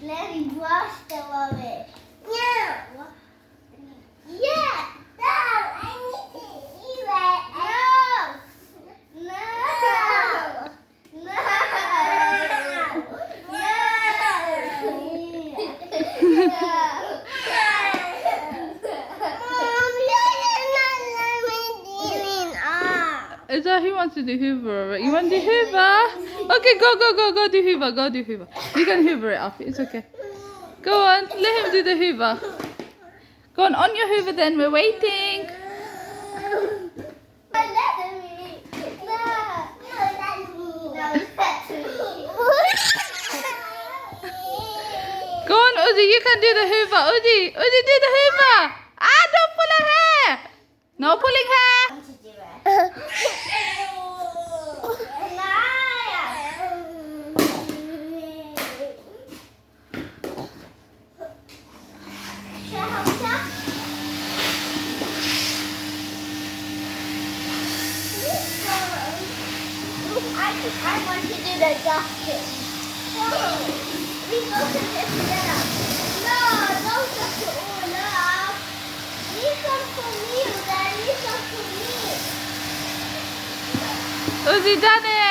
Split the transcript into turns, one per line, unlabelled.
Let me brush them away. No. Yeah. No. I need to eat it. No. No. No.
Is that he wants to do Hoover? You want to do Hoover? Okay, go do Hoover. Go do Hoover. You can Hoover it off. It's okay. Go on, let him do the Hoover. Go on your Hoover then. We're waiting. Go on, Uzi. You can do the Hoover. Uzi, do the Hoover. Ah, don't pull her hair. No pulling hair.
I want to do the dusting. No, we go to this together. No, don't just do all up. These come for me, Dad. These come for me.
Uzi done it.